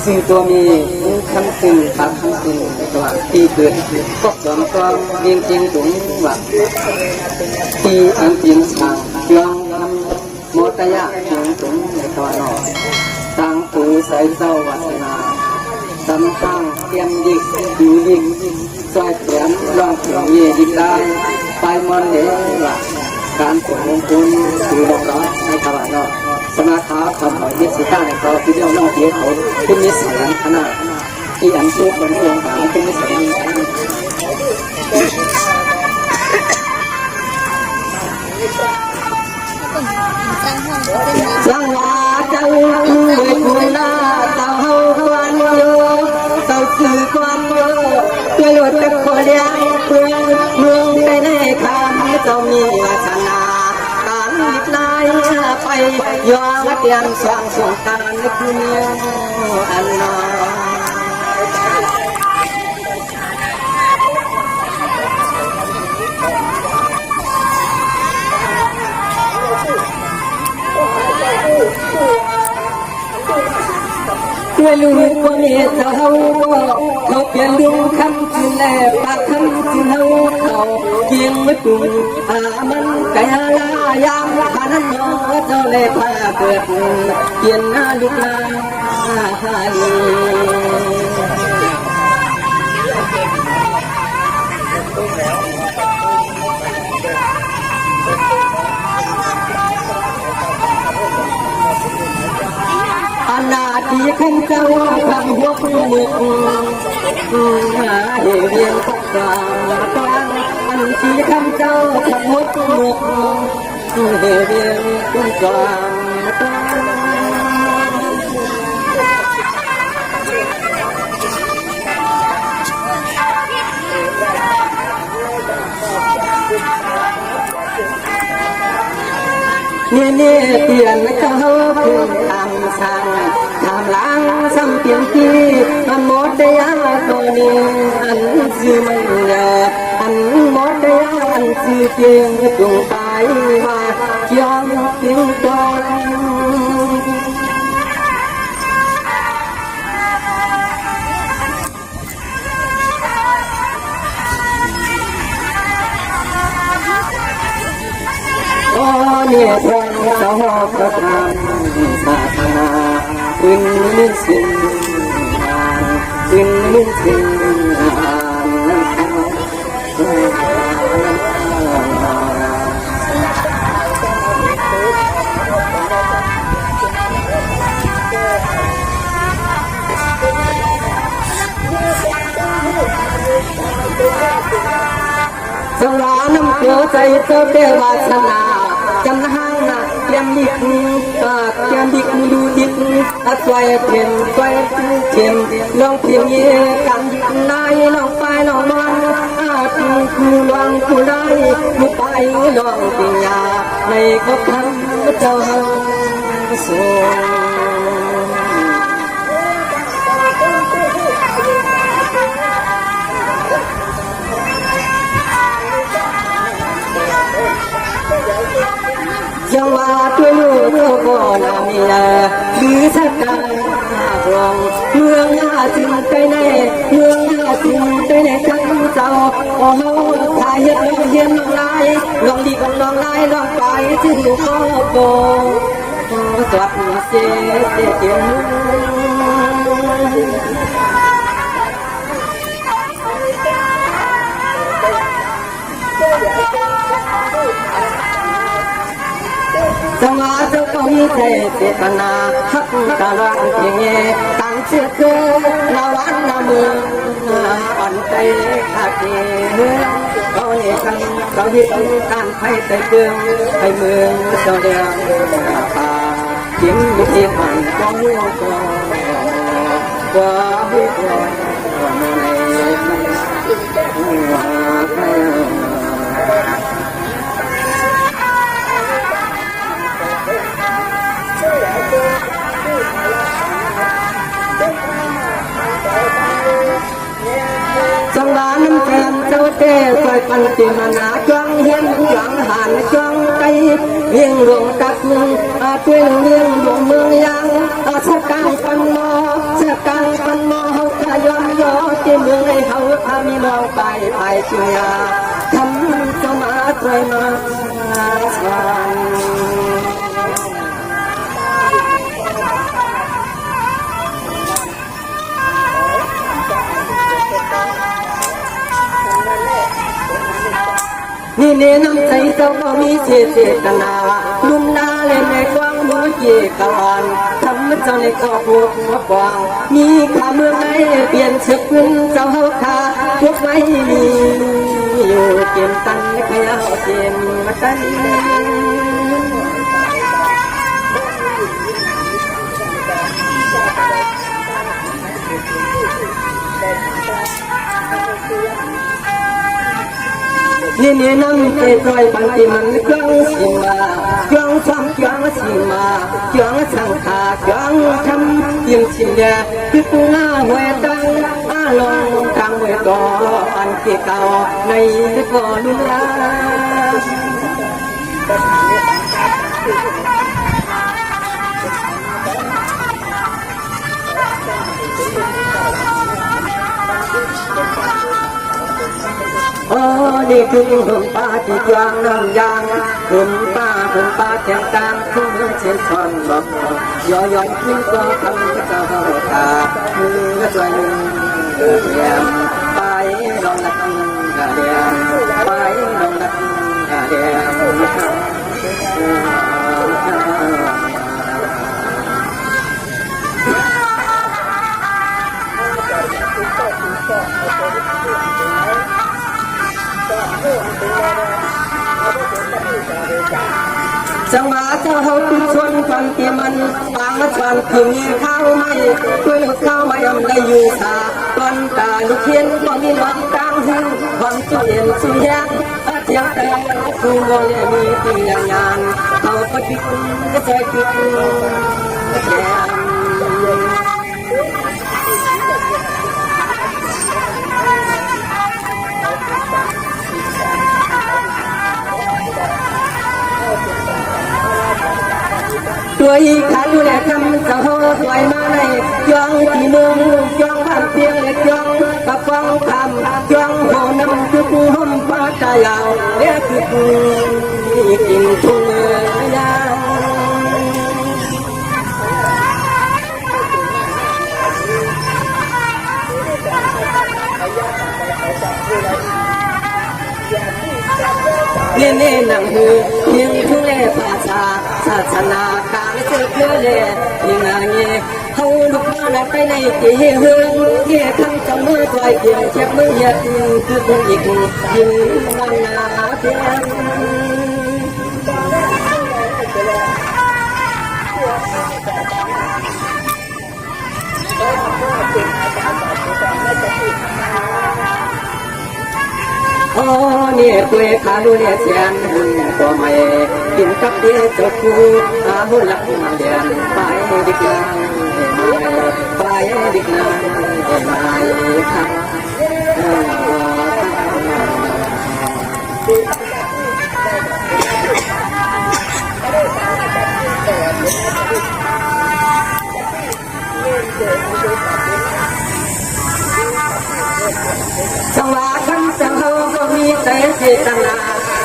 สิ่งตัวมีคำสิ่งปากคำสิ่งตัวที่เกิดก็สอนก็เรียงเจียงถุงว่าที่อันเจียงสางเจียงทำโมตยะเจียงถุงในตัวนอกต่างถือใส่เจ้าวัฒนาสำคัญเตรียมยิกอยู่ยิงซอยเขียนร่างเขียนเย่ยิกได้ไปมันเดว่าการสวดมงคลคือดอกรักในตลาดนอกสมาธิทำหอยเยสิก้าในเขาที่เรียกน้องเตี้ยเขาขึ้นนิสัยขนาดที่อันสู้บนดวงตาขึ้นนิสัยสังวาจังเวกุณาเต่าเฮาวันโยเต่าคือความโยเพื่อหลุดจากคนเลี้ยงเพื่อนเมืองไปในคำเจ้ามีวาสนาการหยิบลายไปยอมเตรียมสร้างสงการคือเมียอันนอเมื่อลูกว่าเมียจะเขาเขาเปลี่ยนลุงคำคืนแลปากคำคืนเขาเขาเกียงไม่ปุ่งมันกายลายามพานันน้องเจ้าเล่พาเกิดเปลี่ยนหน้าลูกลาหายอนาทีขันเจ้าทำหัวมือหาเรียงสักกลางอันที่ขันเจ้าทำหัวมือเรียงกลางเนี่ยเปลี่ยนเขาคือทำสั่งทำล้างซ้ำเปลี่ยนที่มันหมดได้ยาตัวนี้อันซื้อมันเยอะอันหมดได้ยาอันซื้อเพียงจงไปว่ายอมเพียงตนเนี่ยทางสาวประธานศาสนาอินมิสินอินมิสินสวรรค์น้ำเกลือใจเจ้าเทวาสนาจำห้างนะเตรียมดิกเตรียมดิกดูดิกอัดไว้เพียงไว้เทียมลองเพียงเย่กันดิกนายลองไปลองมันอาจูคือลองคือได้มุไปลองปิญญาในก็ทำเจ้าสยังว่าตัวลูกก็นามีหรือสักการกรองเมืองน่าจึงไปในเมืองน่าจึงไปในทั้งเจ้าโอ้โหถ้าเห็นลองเห็นลองไล่ลองดีก็ลองไล่ลองไปที่ดูก็โกกลับเสียเจียงจังหวะเจ้าก็มีใจเจตนาฮักตาลังเพียงเย่ตั้งเชื่อเคือนาวันนามืออ่อนใจขาดเยื่อเขาเนี่ยทำเขายึดการให้แต่เมืองให้เมืองเจ้าเดียวป่าจิ้มบุกหันก็หัวก็ว่าบุกจังหวะน้ำแฟนเจ้าเต้คอยปันติมานาจ้องเห็นจ้องหันจ้องไกเลี้ยงหลวงตักเมืองช่วยเลี้ยงหลวงเมืองยังสักการปันมอ กังปันโมเฮาขยอมยอที่เมืองในเฮาทามีมองไปเชียทำจะมาใครมาสวรรค์นี่เนน้ำใจเจ้าก็มีเจตนาลุ่มนาเล่นในกว้างมือเกี่ยกันทำเจ้าในครอบครัวกว้างมีข้าเมืองไหนเปลี่ยนชื่อขึ้นเจ้าขาพวกไม่มีอยู่เกี่ยมตันขยะเกี่ยมตันนี่เนี่ยนั่งเตะจอยปันติมันเครื่องสิมาเครื่องซ้ำเครื่องสิมาเครื่องสังขาเครื่องทำยิ่งสิแย่คือปูหน้าหัวตังลองกลางหัวก่อนเกี่ยวเก่าในก่อนลุลานี่คือหุ่นป้าที่กลางน้ำยางหุ่นป้าแข็งกลางทุ่งเชียนชอนบอกย่อยขึ้นก็ทำเจ้าตามือก็ช่วยเลี้ยงไปลองนักเลี้ยงไปลองนักเลี้ยงจังหวะเจ้าเขาติดชนฟันเตียมันบางมาชวนถึงข้าวไม่ด้วยข้าวไม่ยอมได้อยู่สาก้อนตาลูกเทียนก็มีนอนกลางหูความจุเย็นสุยางเทียงแต่คู่โมเลมีตีอย่างยานเขาปฏิกุลก็ใจกินแก่ตัวอีกขันแหละทำจะห่อถอยมาในยองที่เมืองยองบ้านเพียงเล็กยองกระฟังคำยองหัวน้ำคือกูห่มฟ้าตายาวเรียกคือกูกินทุ่งเมืองยางเล่นเล่นหนังหูยิงทุ่งเล่ภาษาศาสนาการเชื่อเพื่อเล่ยิงอะไรเขาลุกมาไปในที่เฮืองเกี่ยทั้งจังมือปล่อยเกี่ยเช็บมือเหยียดคือคงอีกยิงมันนาเพียงโอ้เนี่ยตัวขาดูเนี่ยเสียนตัวใหม่กินกับเดียจบกูหุ่นหลังเดียนไปดิกลางไปดิกลางไปครับจังหวะทั้งจังเขาก็มีแต่เจตนา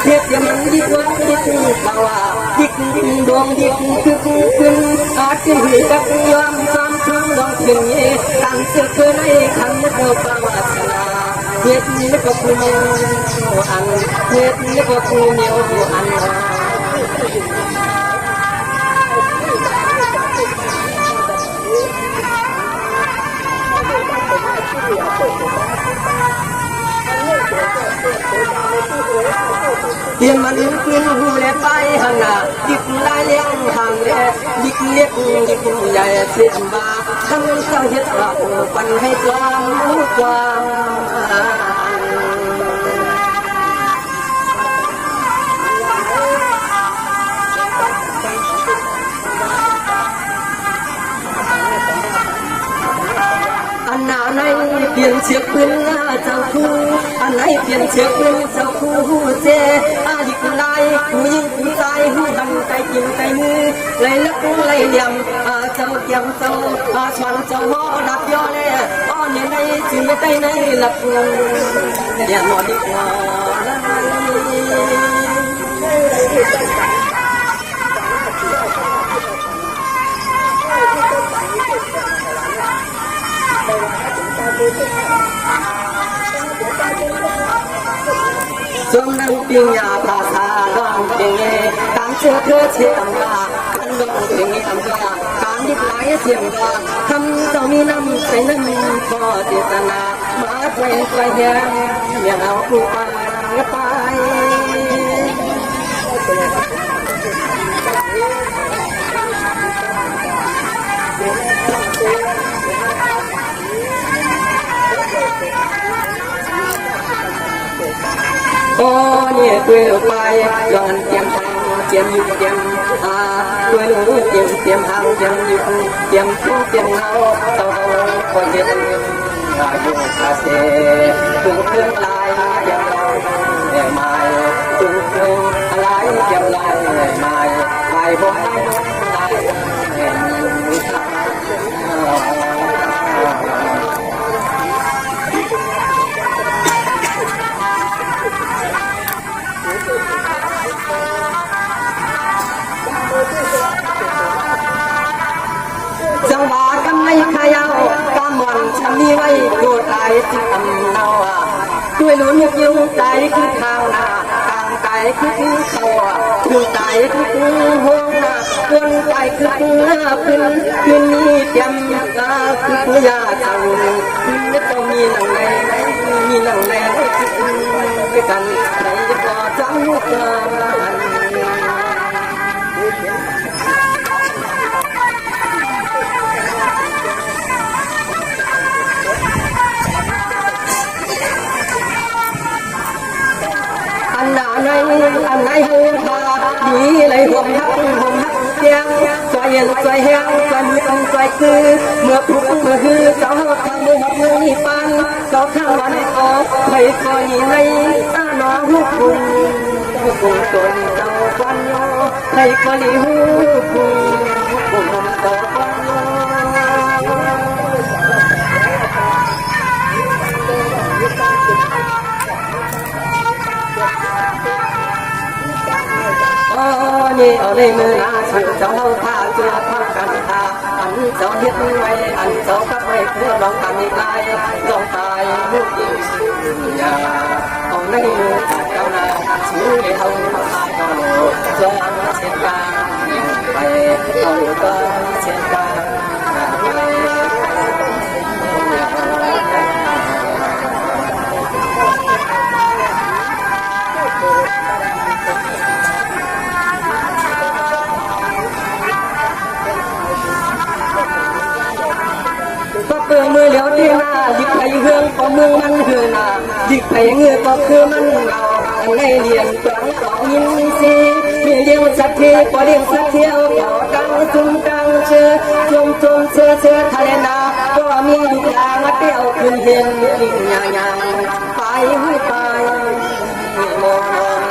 เทียบจะมันยิ่งวันยิ่งภาวะยิ่งดวงยิ่งคือขึ้นอาจจะเหตุกับยอมความทั้งดวงถึงนี้ตั้งเสือเพื่อในคำนึกเอาภาวะชนะเหตุนี้ก็คืออันเหตุนี้ก็คือเหนียวอันเตียนมันขึ้นหูและไปหันหน้าดิกลายเลี้ยงห่างเล่ดิกเล็กดิกใหญ่เสียบาทั้งเจ้าเฮ็ดเราปันให้ความกว้างอันหน้าในเปลี่ยนเชือกปืนเจ้าคู่อันไหนเปลี่ยนเชือกปืนเจ้าคู่เจอาดิกลายผู้ยิงผู้ตายผู้ดังใจกินใจมือไหลลักไหลเหลี่ยมเจ้าแก chẳng sâu xoắn châu ho đạp vô lê o nhìn đây chỉ tay này lập đèn mò đi qua sớm nắng tiếng nhà phá xa đoàn tiếng nghe tám chưa thưa chia tầm ra ăn động tiếng nghe tầm ra tám nhịp lái chiếm ra thăm sau mi năm cái năm có tiền tàn à má quay quay heo miệng áo cụ pa ngấp tay ô nhẹ quê ở bay giòn tiêm hàng tiêm như tiêm quê lũ tiêm hàng tiêm như tiêm không tiêm ngao tàu còn tiêm dùng cà phê từng thương lại tiêm lại ngày mai từng thương lại tiêm lại ngày mai mai vô lạiจังหวะกันไม่ขยาวกำมันฉันมีไว้ดูตายที่ทำเนาด้วยลุ้นยิ้มใจคือข้าวหน้ากางใจคือเขาดูใจคือห่วงหน้าคนใจคือหน้าขึ้นนี้เตรียมกาคือยาจังไม่ต้องมีหนังในมีหนังในด้วยกันใครจะพอจังลูกกันอันไหนหัวตาดีเลยห่วงฮักเสียงใจเย็นใจแห้งใจมือต้องใจคือเมื่อพุกเมื่อฮือเจ้าทำมือหักมือปันเจ้าข้างวันออกไปคอยในตาน้องหุบคุงตนเจ้าฟันโยในกะลีหุบคุงเจ้าฟันโยนี่เอาในมือนาช่วยเจ้าข้าเจ้าพักกันตาอันเจ้าเฮ็ดไว้อันเจ้ากับไว้เพื่อลองกันอีกลายลองตายลูกยิงอย่าเอาในมือจัดเจ้านาชื่อในเท่าตายก็จงเช่นกันไปเอาก็เช่นกันเปลืองมือเหลียวที่หน้าดิบไปเฮืองก็เมืองมันคือหน้าดิบไปเงือก็คือมันเราในเลี้ยงกลางสองยินซีมีเลี้ยงสักทีก็เลี้ยงสักเที่ยวต่อกังซุ่มกังเชื่อจุ่มเชื่อทะเลนาก็มีอยู่กลางเตี้ยวขึ้นเห็นลิ่งยางไปให้ไปมอง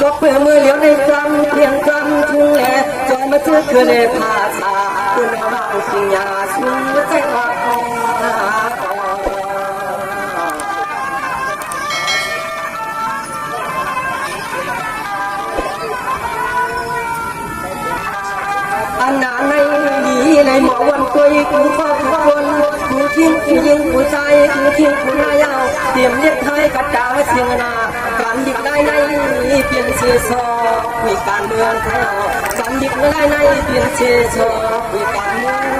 ก็เพื่อมือเหลียวในจำเพียงจำทุ่งแหล่จอยมาซื้อคือในภาษาคุณเอาบ้างสิ่งยาชุ่มใจว่าอันนั้นในดีในหมอวันคุยกูฟังคนกูทิ้งกูยิงกูใจกูทิ้งกูหน้ายาวเตรียมเรียกไทยกัดดาวเสียงนาการดิบได้ในเปลี่ยนเชื้อซอมีการเมืองไทยการดิบได้ในเปลี่ยนเชื้อซอมีการเมือง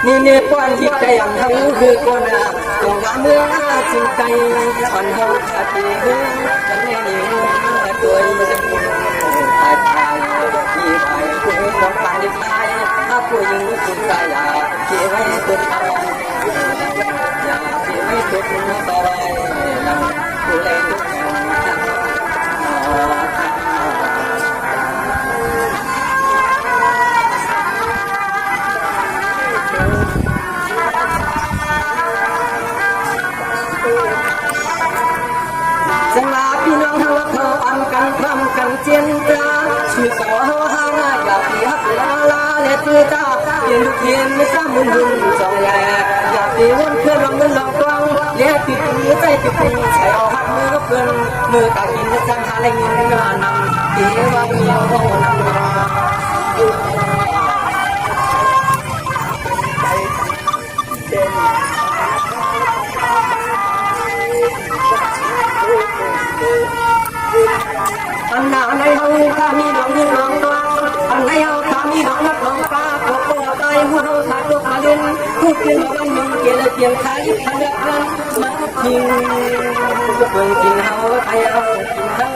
นี่เนี่ยก้อนที่ใจอย่างทั้งคือก้อนตรงน้ำเมื่อสุดใจอ่อนเฮาขาดดีกันแน่นี่ตัวมันจะปุ่นตายมีใบคุยของตายตายถ้าผู้หญิงสุดใจอย่าเก็บไว้ตุนเอาอย่าเก็บไว้ตุนต่อไป ลาลาเลตือตาเพียนเพียนไม่ซ้ำมุนมุนสองแย่อยากตีวนเพื่อนลองเงินลองกวางเลี้ยปิดมือใจปิดมือใส่เอาหักมือกับเพื่อนมือตากินจะสั่งหาแรงเงินงานนำตีว่าเมียโอ้นำอันหน้าในห้องข้ามีดอกยืนลองตัวอันในห้องข้ามีดอกนักลองฟ้าตัวโตใจหัวเราขาดตัวขาเล่นพูดเป็นวันหนึ่งเกลือเพียงขายพันเดือนมาทิ้งก็เพิ่งกินเฮาไทยเอากินเฮา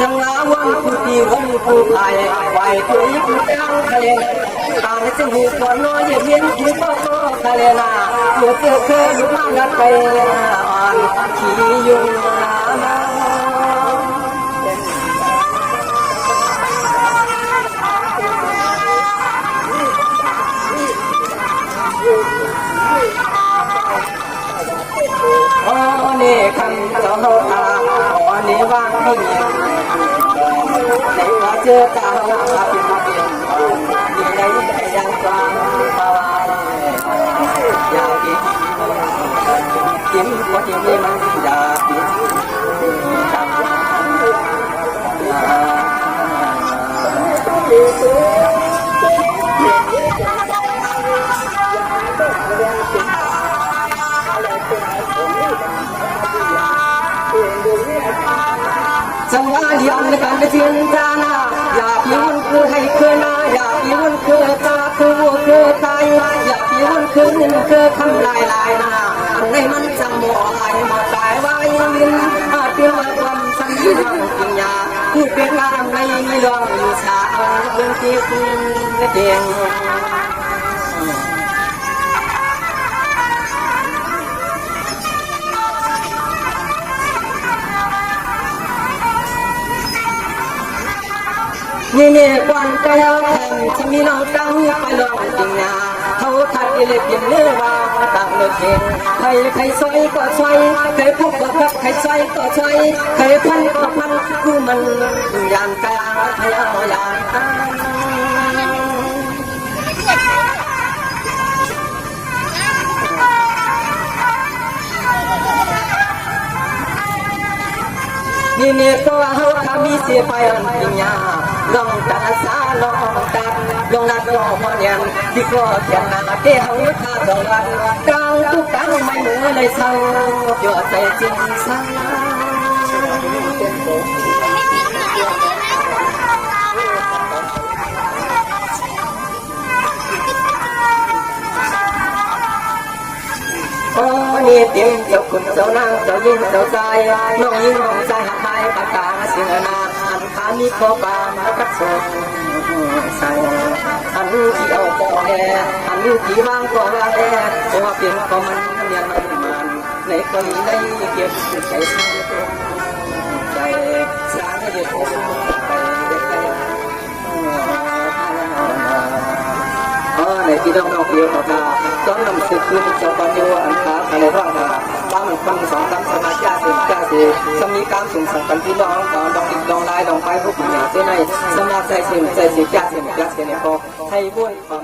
จังหวะวันผู้ที่วันผู้พายไหวผู้ยิ่งจังทะเลตาในเส้นหูก่อนน้อยเย็นผู้ก็โตทะเลนาตัวเตี้ยเคยอยู่มาดัดไปอ่อนขี่ยุงนาอ๋อนี่คำเจ้าตาอ๋อนี่ว่างไม่มีในว่าเจอตาเราเป็นมาเป็นมีในยังกลางตาอยากกินว่าที่นี่มันอยากกินจังหวะเดียวในการเชื่อจานาอยากยืนคือให้เคยนาอยากยืนคือตาคือวัวคือตายอยากยืนคือเงินคือคำลายลายนาอันในมันจังหวะไหลหมดตายว่ายินอาเตียวความสัญญาปัญญาผู้เป็นงามในไม่ลองมีสาเรื่องที่คุณเดียงนี่กวนใจเอาแทนที่มีน้องตั้งไปลองจริงนะเขาทัดเล็บยังเนื้อว่าต่างเลือกเองใครซอยก็ซอยใครพบก็พบใครซอยก็ซอยใครพันก็พันคือมันยามกลางให้เอายามกลางนี่ก็เขาทำมีเสียไปอันจริงยาลองตัดสาลองตัดลองนัดลองพอเนียนที่ก็เขียนหน้าเที่ยวขาดวันกลางทุกตั้งไม่เหมือนเลยเศร้าหยดใจจริงสังนี่เตรียมเจ้าคุณเจ้านางเจ้ายิ่งเจ้าใจน้องยิ่งน้องใจหักหายปากกาเสียงนาอันขามีข้อปามาคัดส่งใส่อันที่เอาก็แออันที่วางก็วางแอตัวเปลี่ยนก็มันเรียนมันในกรณีได้เก็บใจใจสร้างให้เด็กไปเด็กไปในที่น้องเดียวของเราต้องนำสืบคือจะปัญญาอันขาอะไรบ้างครับบ้านมันสองคำสมาธิสิจ้าสิสมีการส่งสัมพันธ์ที่น้องดองลองไล่ดองไปพวกหยาเส้นในสมาใจสิจ้าสิในพอให้บ้วน